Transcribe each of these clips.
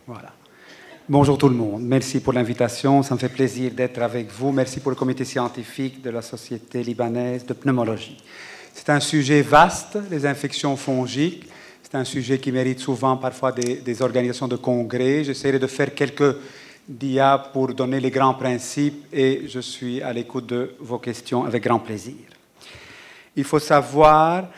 Voilà. Bonjour tout le monde. Merci pour l'invitation. Ça me fait plaisir d'être avec vous. Merci pour le comité scientifique de la Société libanaise de pneumologie. C'est un sujet vaste, les infections fongiques. C'est un sujet qui mérite souvent parfois des organisations de congrès. J'essaierai de faire quelques dias pour donner les grands principes et je suis à l'écoute de vos questions avec grand plaisir. Il faut savoir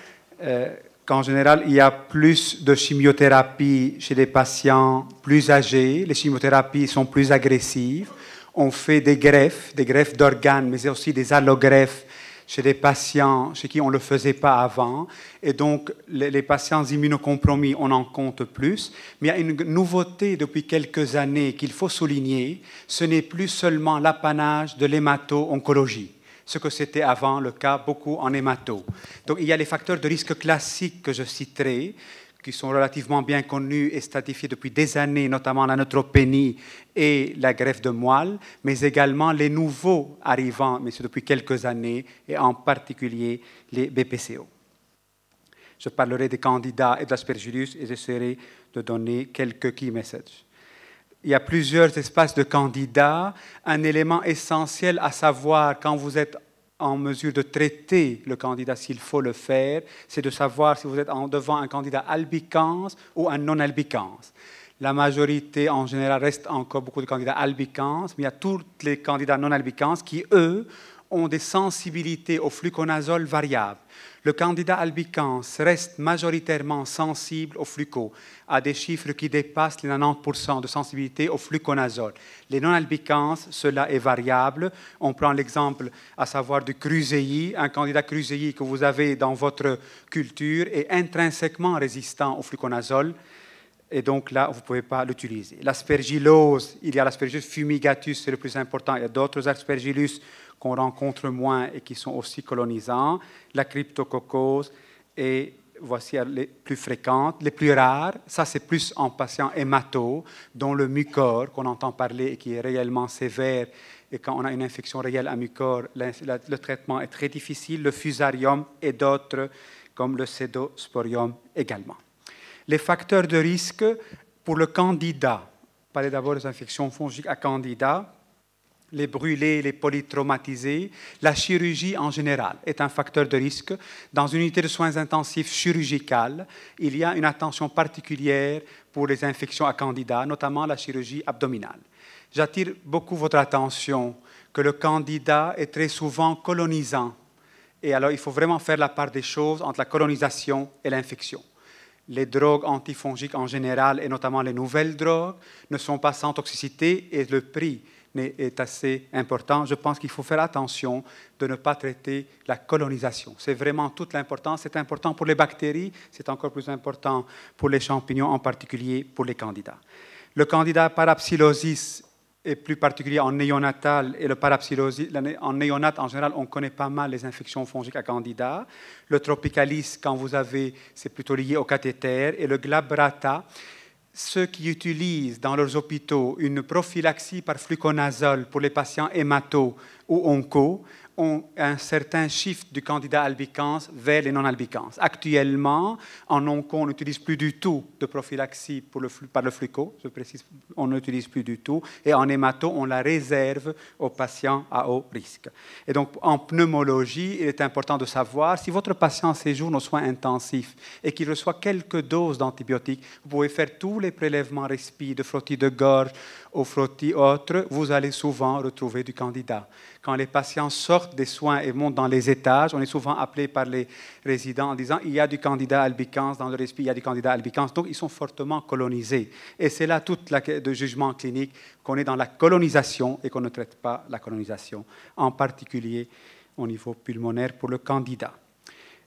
qu'en général, il y a plus de chimiothérapie chez les patients plus âgés. Les chimiothérapies sont plus agressives. On fait des greffes d'organes, mais aussi des allogreffes chez des patients chez qui on ne le faisait pas avant. Et donc, les patients immunocompromis, on en compte plus. Mais il y a une nouveauté depuis quelques années qu'il faut souligner. Ce n'est plus seulement l'apanage de l'hémato-oncologie, ce que c'était avant le cas beaucoup en hémato. Donc il y a les facteurs de risque classiques que je citerai, qui sont relativement bien connus et stratifiés depuis des années, notamment la neutropénie et la greffe de moelle, mais également les nouveaux arrivants, mais c'est depuis quelques années, et en particulier les BPCO. Je parlerai des candidats et de l'aspergillus et j'essaierai de donner quelques key messages. Il y a plusieurs espaces de candidats. Un élément essentiel à savoir quand vous êtes en mesure de traiter le candidat, s'il faut le faire, c'est de savoir si vous êtes devant un candidat albicans ou un non-albicans. La majorité, en général, reste encore beaucoup de candidats albicans, mais il y a tous les candidats non-albicans qui, eux, ont des sensibilités au fluconazole variables. Le candidat albicans reste majoritairement sensible au fluco, à des chiffres qui dépassent les 90% de sensibilité au fluconazole. Les non-albicans, cela est variable. On prend l'exemple, à savoir du Krusei. Un candidat Krusei que vous avez dans votre culture est intrinsèquement résistant au fluconazole. Et donc là, vous ne pouvez pas l'utiliser. L'aspergillose, il y a l'aspergillus fumigatus, c'est le plus important. Il y a d'autres aspergillus qu'on rencontre moins et qui sont aussi colonisants. La cryptococcose, et voici les plus fréquentes. Les plus rares, ça c'est plus en patients hémato, dont le mucor, qu'on entend parler et qui est réellement sévère. Et quand on a une infection réelle à mucor, le traitement est très difficile. Le fusarium et d'autres, comme le pseudosporium également. Les facteurs de risque pour le candidat. Parlez d'abord des infections fongiques à candidat. Les brûlés, les polytraumatisés, la chirurgie en général est un facteur de risque. Dans une unité de soins intensifs chirurgicales, il y a une attention particulière pour les infections à candidat, notamment la chirurgie abdominale. J'attire beaucoup votre attention que le candidat est très souvent colonisant. Et alors, il faut vraiment faire la part des choses entre la colonisation et l'infection. Les drogues antifongiques en général, et notamment les nouvelles drogues, ne sont pas sans toxicité et le prix est assez important. Je pense qu'il faut faire attention de ne pas traiter la colonisation. C'est vraiment toute l'importance. C'est important pour les bactéries, c'est encore plus important pour les champignons, en particulier pour les candidats. Le candidat parapsilosis est plus particulier en néonatal, et le parapsilosis, en néonat, en général, on connaît pas mal les infections fongiques à candidats. Le tropicalis, quand vous avez, c'est plutôt lié au cathéter, et le glabrata. Ceux qui utilisent dans leurs hôpitaux une prophylaxie par fluconazole pour les patients hémato ou onco ont un certain shift du candidat albicans vers les non-albicans. Actuellement, en onco, on n'utilise plus du tout de prophylaxie par le fluco, je précise, on n'utilise plus du tout, et en hémato, on la réserve aux patients à haut risque. Et donc, en pneumologie, il est important de savoir si votre patient séjourne aux soins intensifs et qu'il reçoit quelques doses d'antibiotiques, vous pouvez faire tous les prélèvements respi, de frottis de gorge aux frottis autres, vous allez souvent retrouver du candidat. Quand les patients sortent des soins et montent dans les étages, on est souvent appelé par les résidents en disant « il y a du candidat albicans dans le respi, il y a du candidat albicans ». Donc, ils sont fortement colonisés. Et c'est là tout le jugement clinique qu'on est dans la colonisation et qu'on ne traite pas la colonisation, en particulier au niveau pulmonaire pour le candidat.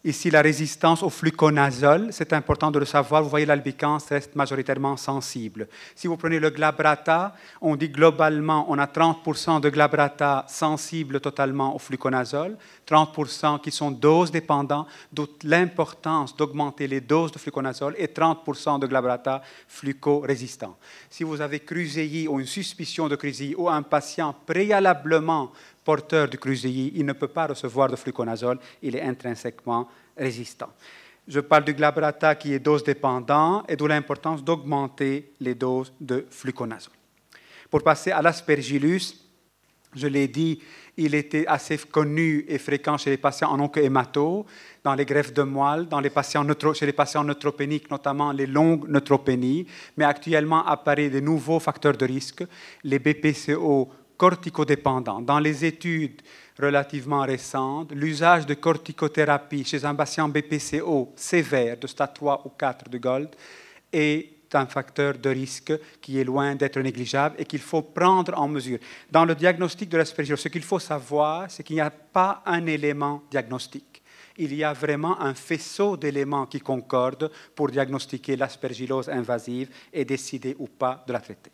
Ici, la résistance au fluconazole, c'est important de le savoir. Vous voyez, l'albicans reste majoritairement sensible. Si vous prenez le glabrata, on dit globalement, on a 30% de glabrata sensibles totalement au fluconazole, 30% qui sont dose dépendants, d'où l'importance d'augmenter les doses de fluconazole, et 30% de glabrata fluco-résistants. Si vous avez Krusei ou une suspicion de Krusei ou un patient préalablement porteur du Krusei, il ne peut pas recevoir de fluconazole, il est intrinsèquement résistant. Je parle du glabrata qui est dose dépendant et d'où l'importance d'augmenter les doses de fluconazole. Pour passer à l'aspergillus, je l'ai dit, il était assez connu et fréquent chez les patients en oncohémato, dans les greffes de moelle, chez les patients neutropéniques, notamment les longues neutropénies, mais actuellement apparaissent de nouveaux facteurs de risque, les BPCO corticodépendants. Dans les études relativement récentes, l'usage de corticothérapie chez un patient BPCO sévère de stade 3 ou 4 de Gold est un facteur de risque qui est loin d'être négligeable et qu'il faut prendre en mesure. Dans le diagnostic de l'aspergillose, ce qu'il faut savoir, c'est qu'il n'y a pas un élément diagnostique. Il y a vraiment un faisceau d'éléments qui concordent pour diagnostiquer l'aspergillose invasive et décider ou pas de la traiter.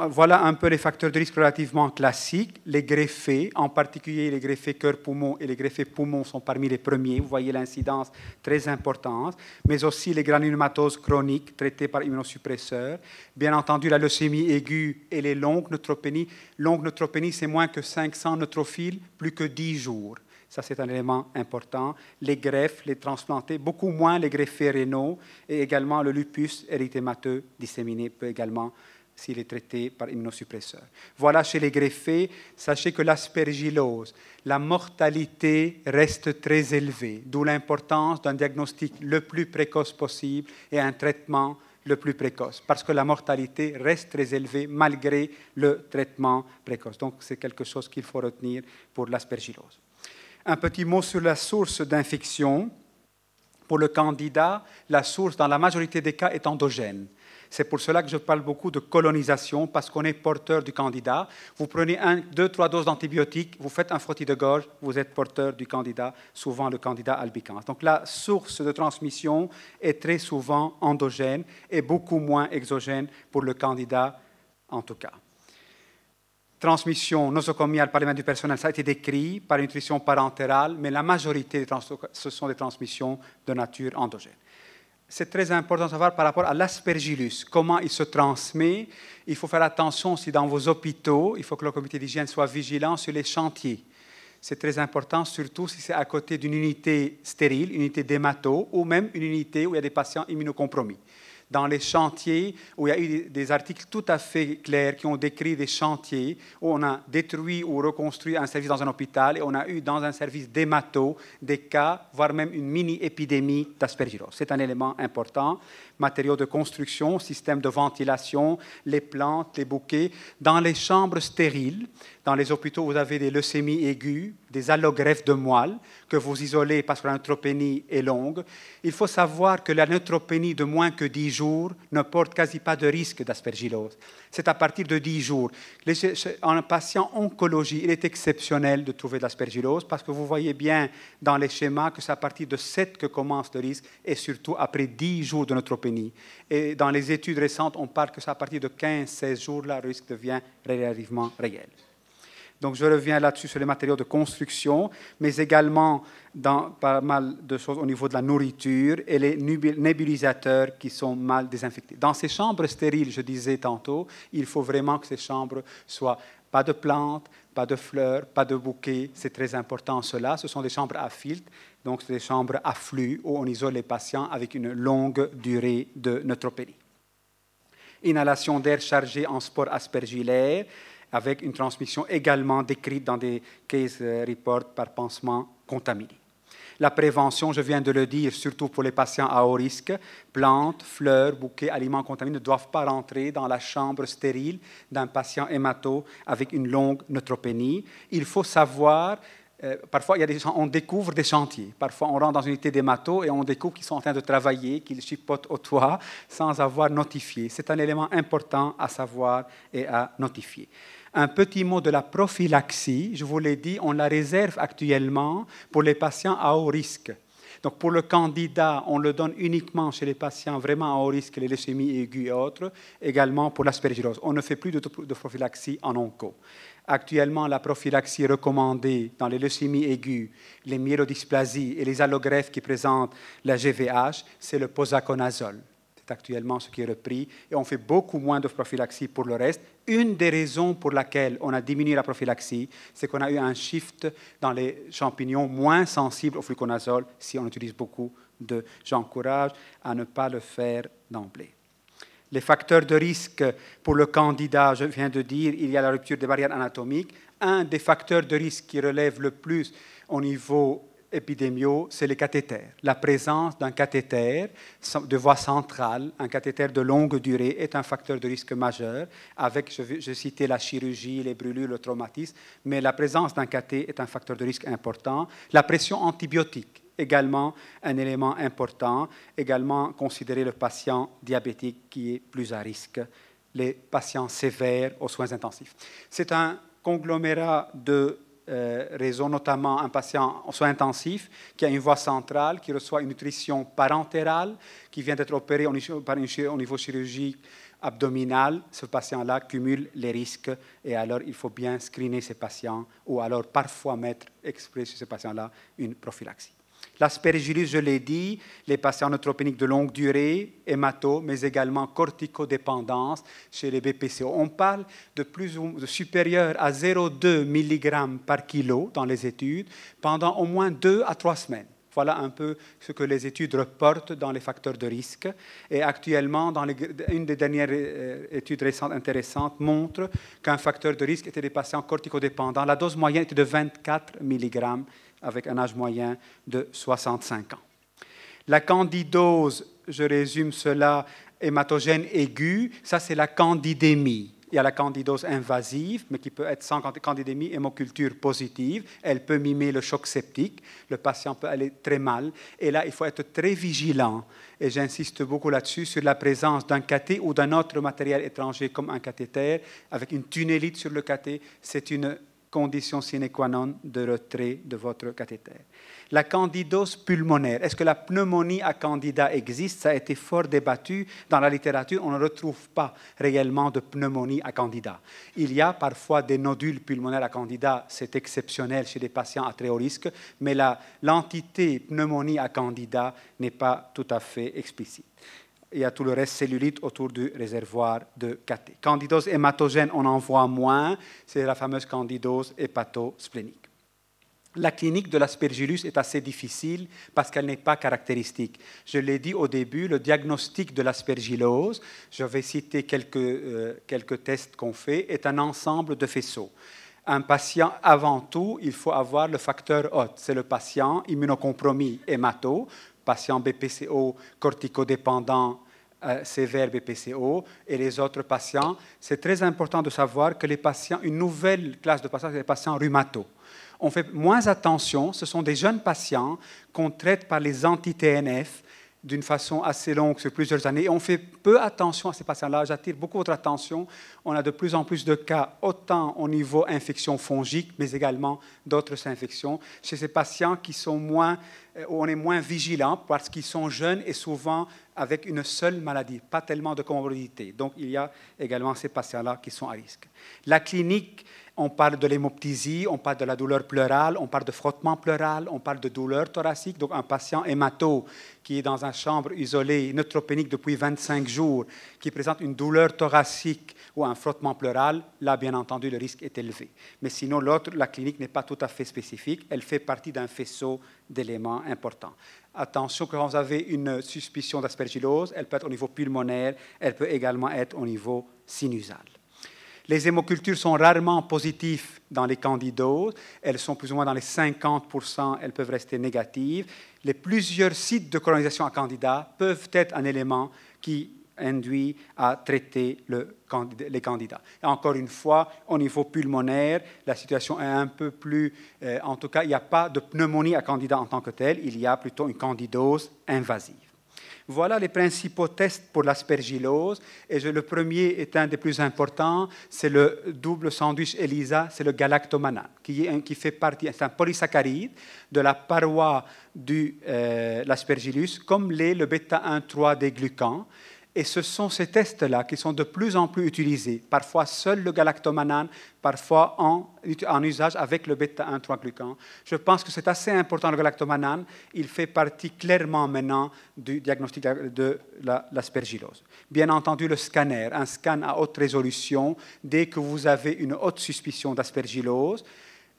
Voilà un peu les facteurs de risque relativement classiques. Les greffés, en particulier les greffés cœur-poumon et les greffés poumon sont parmi les premiers. Vous voyez l'incidence très importante, mais aussi les granulomatoses chroniques traitées par immunosuppresseurs. Bien entendu, la leucémie aiguë et les longues neutropénies. Longue neutropénie, c'est moins que 500 neutrophiles, plus que 10 jours. Ça, c'est un élément important. Les greffes, les transplantés, beaucoup moins les greffés rénaux et également le lupus érythémateux disséminé peut également s'il est traité par immunosuppresseur. Voilà chez les greffés, sachez que l'aspergillose, la mortalité reste très élevée, d'où l'importance d'un diagnostic le plus précoce possible et un traitement le plus précoce, parce que la mortalité reste très élevée malgré le traitement précoce. Donc c'est quelque chose qu'il faut retenir pour l'aspergillose. Un petit mot sur la source d'infection. Pour le candida, la source dans la majorité des cas est endogène. C'est pour cela que je parle beaucoup de colonisation, parce qu'on est porteur du candida. Vous prenez 1, 2, 3 doses d'antibiotiques, vous faites un frottis de gorge, vous êtes porteur du candida, souvent le candida albicans. Donc la source de transmission est très souvent endogène et beaucoup moins exogène pour le candida en tout cas. Transmission nosocomiale par les mains du personnel, ça a été décrit par nutrition parentérale, mais la majorité, ce sont des transmissions de nature endogène. C'est très important de savoir par rapport à l'aspergillus, comment il se transmet. Il faut faire attention si dans vos hôpitaux, il faut que le comité d'hygiène soit vigilant sur les chantiers. C'est très important, surtout si c'est à côté d'une unité stérile, une unité d'hémato, ou même une unité où il y a des patients immunocompromis. Dans les chantiers où il y a eu des articles tout à fait clairs qui ont décrit des chantiers où on a détruit ou reconstruit un service dans un hôpital et on a eu dans un service d'hémato des cas, voire même une mini-épidémie d'aspergillose. C'est un élément important. Matériaux de construction, système de ventilation, les plantes, les bouquets. Dans les chambres stériles, dans les hôpitaux, vous avez des leucémies aiguës, des allogreffes de moelle que vous isolez parce que la neutropénie est longue. Il faut savoir que la neutropénie de moins que 10 jours ne porte quasi pas de risque d'aspergillose. C'est à partir de 10 jours. En un patient oncologie, il est exceptionnel de trouver de l'aspergillose parce que vous voyez bien dans les schémas que c'est à partir de 7 que commence le risque et surtout après 10 jours de neutropénie. Et dans les études récentes, on parle que c'est à partir de 15-16 jours, là, le risque devient relativement réel. Donc, je reviens là-dessus sur les matériaux de construction, mais également dans pas mal de choses au niveau de la nourriture et les nébulisateurs qui sont mal désinfectés. Dans ces chambres stériles, je disais tantôt, il faut vraiment que ces chambres soient pas de plantes, pas de fleurs, pas de bouquets. C'est très important cela. Ce sont des chambres à filtre, donc c'est des chambres à flux où on isole les patients avec une longue durée de neutropénie. Inhalation d'air chargé en spores aspergillaires, avec une transmission également décrite dans des case reports par pansement contaminé. La prévention, je viens de le dire, surtout pour les patients à haut risque, plantes, fleurs, bouquets, aliments contaminés ne doivent pas rentrer dans la chambre stérile d'un patient hémato avec une longue neutropénie. Il faut savoir, parfois on découvre des chantiers, parfois on rentre dans une unité d'hémato et on découvre qu'ils sont en train de travailler, qu'ils chipotent au toit sans avoir notifié. C'est un élément important à savoir et à notifier. Un petit mot de la prophylaxie, je vous l'ai dit, on la réserve actuellement pour les patients à haut risque. Donc pour le candida, on le donne uniquement chez les patients vraiment à haut risque, les leucémies aiguës et autres, également pour l'aspergillose. On ne fait plus de prophylaxie en onco. Actuellement, la prophylaxie recommandée dans les leucémies aiguës, les myélodysplasies et les allogreffes qui présentent la GVH, c'est le posaconazole. C'est actuellement ce qui est repris et on fait beaucoup moins de prophylaxie pour le reste. Une des raisons pour laquelle on a diminué la prophylaxie, c'est qu'on a eu un shift dans les champignons moins sensibles au fluconazole. Si on utilise beaucoup j'encourage à ne pas le faire d'emblée. Les facteurs de risque pour le candida, je viens de dire, il y a la rupture des barrières anatomiques. Un des facteurs de risque qui relève le plus au niveau épidémiaux, c'est les cathéters. La présence d'un cathéter de voie centrale, un cathéter de longue durée, est un facteur de risque majeur. Avec, je citais la chirurgie, les brûlures, le traumatisme, mais la présence d'un cathé est un facteur de risque important. La pression antibiotique, également un élément important. Également, considérer le patient diabétique qui est plus à risque. Les patients sévères aux soins intensifs. C'est un conglomérat de raisons, notamment un patient en soins intensifs qui a une voie centrale, qui reçoit une nutrition parentérale, qui vient d'être opéré au niveau chirurgique abdominal. Ce patient-là cumule les risques et alors il faut bien screener ces patients ou alors parfois mettre exprès sur ces patients-là une prophylaxie. L'aspergillus, je l'ai dit, les patients neutropéniques de longue durée, hémato, mais également corticodépendance chez les BPCO. On parle de supérieur à 0,2 mg par kilo dans les études pendant au moins 2 à 3 semaines. Voilà un peu ce que les études reportent dans les facteurs de risque. Et actuellement, une des dernières études récentes intéressantes montre qu'un facteur de risque était des patients corticodépendants. La dose moyenne était de 24 mg avec un âge moyen de 65 ans. La candidose, je résume cela, hématogène aiguë, ça c'est la candidémie. Il y a la candidose invasive, mais qui peut être sans candidémie, hémoculture positive. Elle peut mimer le choc septique. Le patient peut aller très mal. Et là, il faut être très vigilant. Et j'insiste beaucoup là-dessus, sur la présence d'un cathé ou d'un autre matériel étranger comme un cathéter, avec une tunnelite sur le cathé. C'est une condition sine qua non de retrait de votre cathéter. La candidose pulmonaire. Est-ce que la pneumonie à candida existe? Ça a été fort débattu. Dans la littérature, on ne retrouve pas réellement de pneumonie à candida. Il y a parfois des nodules pulmonaires à candida, c'est exceptionnel chez des patients à très haut risque, mais l'entité pneumonie à candida n'est pas tout à fait explicite. Il y a tout le reste cellulite autour du réservoir de cathé. Candidose hématogène, on en voit moins. C'est la fameuse candidose hépatosplénique. La clinique de l'aspergillus est assez difficile parce qu'elle n'est pas caractéristique. Je l'ai dit au début, le diagnostic de l'aspergillose, je vais citer quelques tests qu'on fait, est un ensemble de faisceaux. Un patient, avant tout, il faut avoir le facteur hôte. C'est le patient immunocompromis hémato, patient BPCO corticodépendant sévère BPCO et les autres patients. C'est très important de savoir que les patients, une nouvelle classe de patients, c'est les patients rhumato. On fait moins attention, ce sont des jeunes patients qu'on traite par les anti-TNF d'une façon assez longue sur plusieurs années. Et on fait peu attention à ces patients-là. J'attire beaucoup votre attention. On a de plus en plus de cas, autant au niveau infection fongique, mais également d'autres infections. Chez ces patients qui sont on est moins vigilant parce qu'ils sont jeunes et souvent avec une seule maladie, pas tellement de comorbidité. Donc, il y a également ces patients-là qui sont à risque. La clinique, on parle de l'hémoptysie, on parle de la douleur pleurale, on parle de frottement pleural, on parle de douleur thoracique. Donc, un patient hémato qui est dans une chambre isolée, neutropénique depuis 25 jours, qui présente une douleur thoracique ou un frottement pleural, là, bien entendu, le risque est élevé. Mais sinon, la clinique n'est pas tout à fait spécifique. Elle fait partie d'un faisceau d'éléments importants. Attention, quand vous avez une suspicion d'aspergillose, elle peut être au niveau pulmonaire, elle peut également être au niveau sinusal. Les hémocultures sont rarement positives dans les candidoses. Elles sont plus ou moins dans les 50%, elles peuvent rester négatives. Les plusieurs sites de colonisation à candida peuvent être un élément qui induit à traiter les candidats. Et encore une fois, au niveau pulmonaire, la situation est un peu plus... en tout cas, il n'y a pas de pneumonie à candida en tant que telle, il y a plutôt une candidose invasive. Voilà les principaux tests pour l'aspergillose. Et le premier est un des plus importants, c'est le double sandwich ELISA, c'est le galactomannan, qui fait partie, c'est un polysaccharide de la paroi de l'aspergillus, comme l'est le bêta-1,3 des glucans. Et ce sont ces tests-là qui sont de plus en plus utilisés, parfois seul le galactomannan, parfois en usage avec le bêta-1,3-glucan. Je pense que c'est assez important, le galactomannan. Il fait partie clairement maintenant du diagnostic de l'aspergillose. Bien entendu, le scanner, un scan à haute résolution, dès que vous avez une haute suspicion d'aspergillose,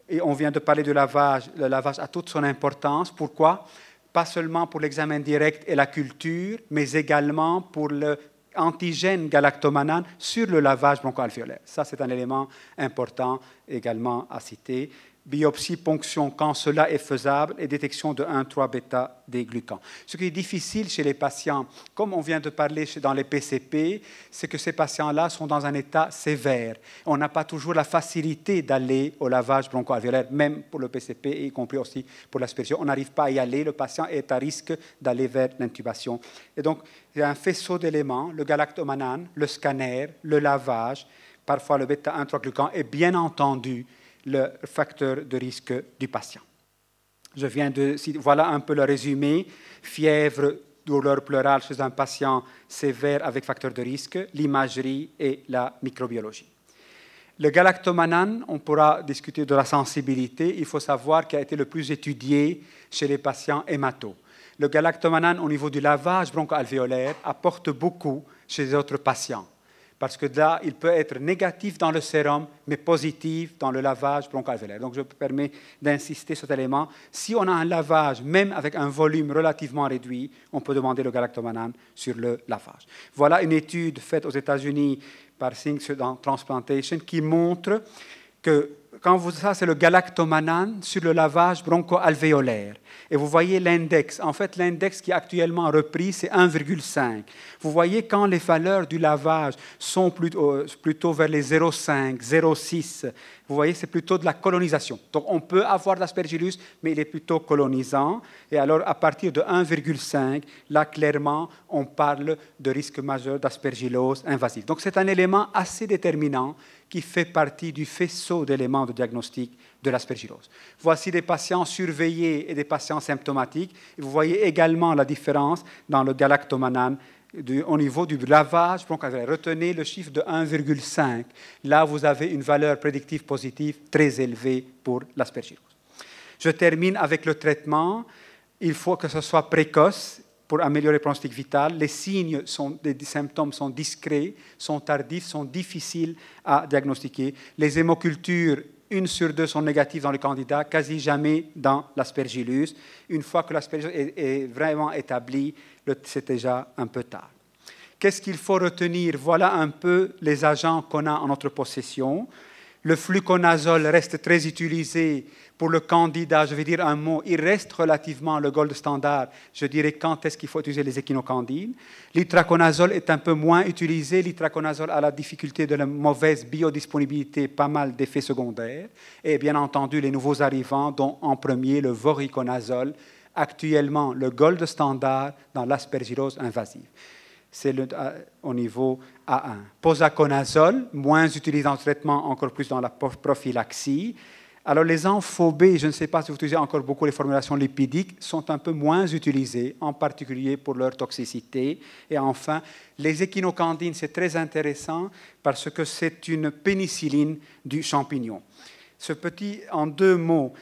et on vient de parler du lavage, le lavage a toute son importance. Pourquoi ? Pas seulement pour l'examen direct et la culture, mais également pour l'antigène galactomannan sur le lavage bronchoalvéolaire. Ça, c'est un élément important également à citer. Biopsie, ponction, quand cela est faisable, et détection de 1,3-bêta des glucans. Ce qui est difficile chez les patients, comme on vient de parler dans les PCP, c'est que ces patients-là sont dans un état sévère. On n'a pas toujours la facilité d'aller au lavage bronchoalvéolaire, même pour le PCP, y compris aussi pour l'aspergillose. On n'arrive pas à y aller, le patient est à risque d'aller vers l'intubation. Et donc, il y a un faisceau d'éléments, le galactomannan, le scanner, le lavage, parfois le bêta-1,3-glucan, et bien entendu, le facteur de risque du patient. Voilà un peu le résumé. Fièvre, douleur pleurale chez un patient sévère avec facteur de risque, l'imagerie et la microbiologie. Le galactomannan, on pourra discuter de la sensibilité. Il faut savoir qu'il a été le plus étudié chez les patients hémato. Le galactomannan, au niveau du lavage bronchoalvéolaire, apporte beaucoup chez les autres patients. Parce que là, il peut être négatif dans le sérum, mais positif dans le lavage bronchoalvéolaire. Donc, je me permets d'insister sur cet élément. Si on a un lavage, même avec un volume relativement réduit, on peut demander le galactomannan sur le lavage. Voilà une étude faite aux États-Unis par Singh dans Transplantation qui montre que ça, c'est le galactomannan sur le lavage bronchoalvéolaire. Et vous voyez l'index. En fait, l'index qui est actuellement repris, c'est 1,5. Vous voyez quand les valeurs du lavage sont plutôt vers les 0,5, 0,6. Vous voyez, c'est plutôt de la colonisation. Donc, on peut avoir de l'aspergillus, mais il est plutôt colonisant. Et alors, à partir de 1,5, là, clairement, on parle de risque majeur d'aspergillose invasive. Donc, c'est un élément assez déterminant qui fait partie du faisceau d'éléments de diagnostic de l'aspergillose. Voici des patients surveillés et des patients symptomatiques. Et vous voyez également la différence dans le galactomannan au niveau du lavage bronchoalvéolaire. Retenez le chiffre de 1,5. Là, vous avez une valeur prédictive positive très élevée pour l'aspergillose. Je termine avec le traitement. Il faut que ce soit précoce pour améliorer le pronostic vital. Les signes des symptômes sont discrets, sont tardifs, sont difficiles à diagnostiquer. Les hémocultures, 1 sur 2 sont négatives dans le candidat, quasi jamais dans l'aspergillus. Une fois que l'aspergillus est vraiment établie, c'est déjà un peu tard. Qu'est-ce qu'il faut retenir? Voilà un peu les agents qu'on a en notre possession. Le fluconazole reste très utilisé pour le candida. Je vais dire un mot. Il reste relativement le gold standard. Je dirais quand est-ce qu'il faut utiliser les échinocandines. L'itraconazole est un peu moins utilisé. L'itraconazole a la difficulté de la mauvaise biodisponibilité, pas mal d'effets secondaires. Et bien entendu, les nouveaux arrivants, dont en premier le voriconazole, actuellement le gold standard dans l'aspergillose invasive. C'est au niveau A1. Posaconazole, moins utilisé dans le traitement, encore plus dans la prophylaxie. Alors les amphobés, je ne sais pas si vous utilisez encore beaucoup les formulations lipidiques, sont un peu moins utilisées, en particulier pour leur toxicité. Et enfin, les échinocandines, c'est très intéressant parce que c'est une pénicilline du champignon. En 2 mots,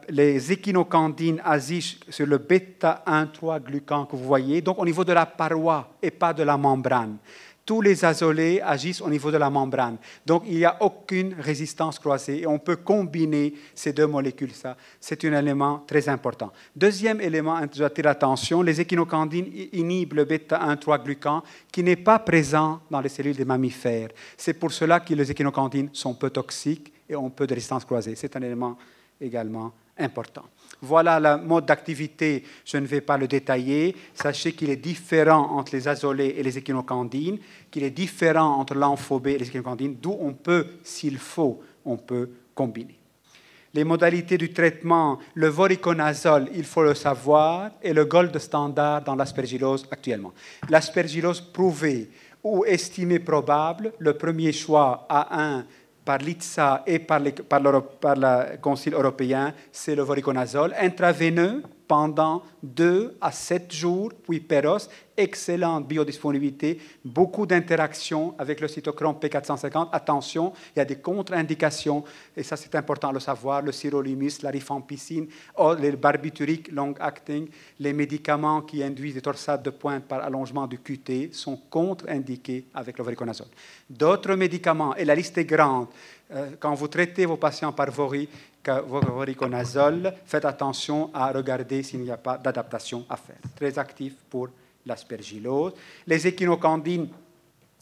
les échinocandines agissent sur le bêta-1,3-glucan que vous voyez, donc au niveau de la paroi et pas de la membrane. Tous les azolés agissent au niveau de la membrane. Donc, il n'y a aucune résistance croisée et on peut combiner ces 2 molécules. Ça, c'est un élément très important. Deuxième élément, j'attire l'attention, les échinocandines inhibent le bêta-1,3-glucan qui n'est pas présent dans les cellules des mammifères. C'est pour cela que les échinocandines sont peu toxiques et ont peu de résistance croisée. C'est un élément également important. Voilà le mode d'activité, je ne vais pas le détailler. Sachez qu'il est différent entre les azolés et les échinocandines, qu'il est différent entre l'amphobé et les échinocandines, d'où on peut, s'il faut, on peut combiner. Les modalités du traitement, le voriconazole, il faut le savoir, est le gold standard dans l'aspergillose actuellement. L'aspergillose prouvée ou estimée probable, le premier choix A1 par l'ITSA et par le Conseil européen, c'est le voriconazole. Intraveineux, pendant 2 à 7 jours, puis Péros, excellente biodisponibilité, beaucoup d'interactions avec le cytochrome P450. Attention, il y a des contre-indications, et ça c'est important de le savoir, le sirolimus, la rifampicine, les barbituriques long-acting, les médicaments qui induisent des torsades de pointe par allongement du QT sont contre-indiqués avec le voriconazole. D'autres médicaments, et la liste est grande, quand vous traitez vos patients par voriconazole, faites attention à regarder s'il n'y a pas d'adaptation à faire. Très actif pour l'aspergillose. Les échinocandines,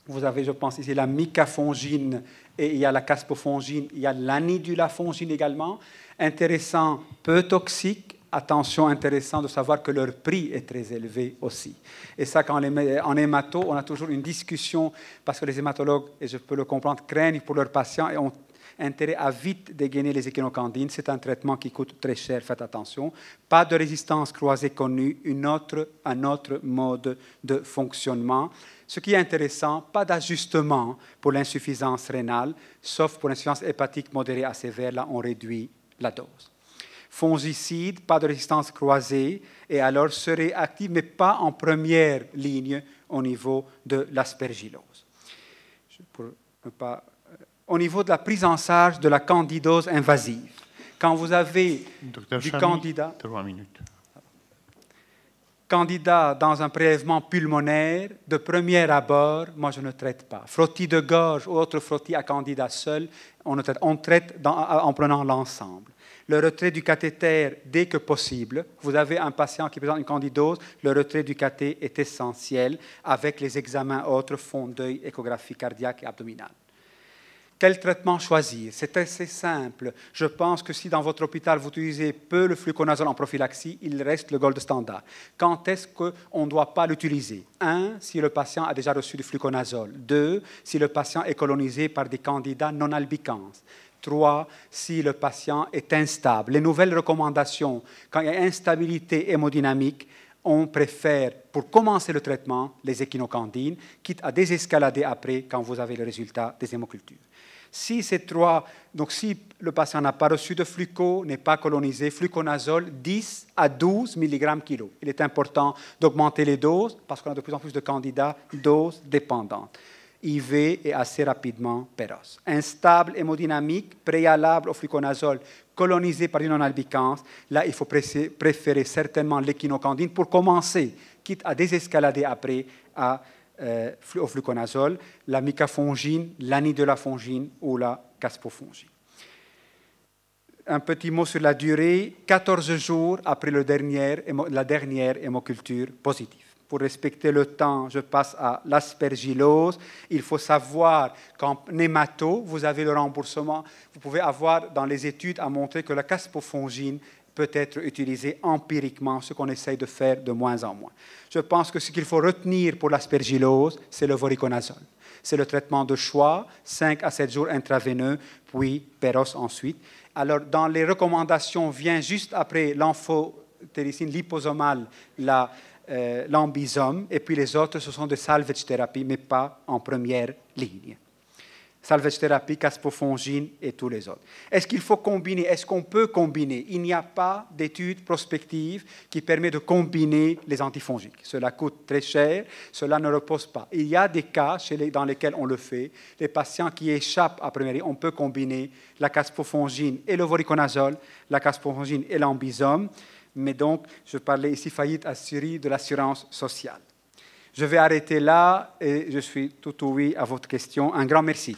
vous avez, je pense, ici la micafongine et il y a la caspofongine, il y a l'anidulafongine également. Intéressant, peu toxique. Attention, intéressant de savoir que leur prix est très élevé aussi. Et ça, quand en hémato, on a toujours une discussion parce que les hématologues, et je peux le comprendre, craignent pour leurs patients et ont intérêt à vite dégainer les échinocandines. C'est un traitement qui coûte très cher, faites attention. Pas de résistance croisée connue, un autre mode de fonctionnement. Ce qui est intéressant, pas d'ajustement pour l'insuffisance rénale, sauf pour l'insuffisance hépatique modérée à sévère, là on réduit la dose. Fongicide, pas de résistance croisée, et alors serait active, mais pas en première ligne au niveau de l'aspergillose. Au niveau de la prise en charge de la candidose invasive, quand vous avez du candidat dans un prélèvement pulmonaire, de premier abord, moi je ne traite pas. Frottis de gorge ou autre frottis à candidat seul, on traite en prenant l'ensemble. Le retrait du cathéter dès que possible. Vous avez un patient qui présente une candidose, le retrait du cathéter est essentiel avec les examens autres, fond d'œil, échographie cardiaque et abdominale. Quel traitement choisir? C'est assez simple. Je pense que si dans votre hôpital vous utilisez peu le fluconazole en prophylaxie, il reste le gold standard. Quand est-ce qu'on ne doit pas l'utiliser? 1, si le patient a déjà reçu du fluconazole. 2, si le patient est colonisé par des candidats non albicans. 3, si le patient est instable. Les nouvelles recommandations, quand il y a instabilité hémodynamique, on préfère, pour commencer le traitement, les échinocandines, quitte à désescalader après quand vous avez le résultat des hémocultures. Si ces 3, donc si le patient n'a pas reçu de fluco, n'est pas colonisé, fluconazole 10 à 12 mg kg. Il est important d'augmenter les doses parce qu'on a de plus en plus de candidats doses dépendantes. IV et assez rapidement Péros. Instable hémodynamique, préalable au fluconazole, colonisé par une non-albicans, là il faut préférer certainement l'échinocandine pour commencer, quitte à désescalader après au fluconazole, la micafongine, l'anidulafongine ou la caspofongine. Un petit mot sur la durée, 14 jours après la dernière hémoculture positive. Pour respecter le temps, je passe à l'aspergillose. Il faut savoir qu'en hémato, vous avez le remboursement. Vous pouvez avoir dans les études à montrer que la caspofongine peut être utilisée empiriquement, ce qu'on essaye de faire de moins en moins. Je pense que ce qu'il faut retenir pour l'aspergillose, c'est le voriconazole. C'est le traitement de choix, 5 à 7 jours intraveineux, puis Péros ensuite. Alors, dans les recommandations, vient juste après l'amphotéricine liposomale, l'ambisome, et puis les autres, ce sont des salvage thérapies, mais pas en première ligne. Salvage thérapie, caspofongine et tous les autres. Est-ce qu'il faut combiner? Est-ce qu'on peut combiner? Il n'y a pas d'étude prospective qui permet de combiner les antifongiques. Cela coûte très cher, cela ne repose pas. Il y a des cas dans lesquels on le fait. Les patients qui échappent à première ligne, on peut combiner la caspofongine et le voriconazole, la caspofongine et l'ambisome. Mais donc, je parlais ici faillite assurée de l'assurance sociale. Je vais arrêter là et je suis tout oui à votre question. Un grand merci.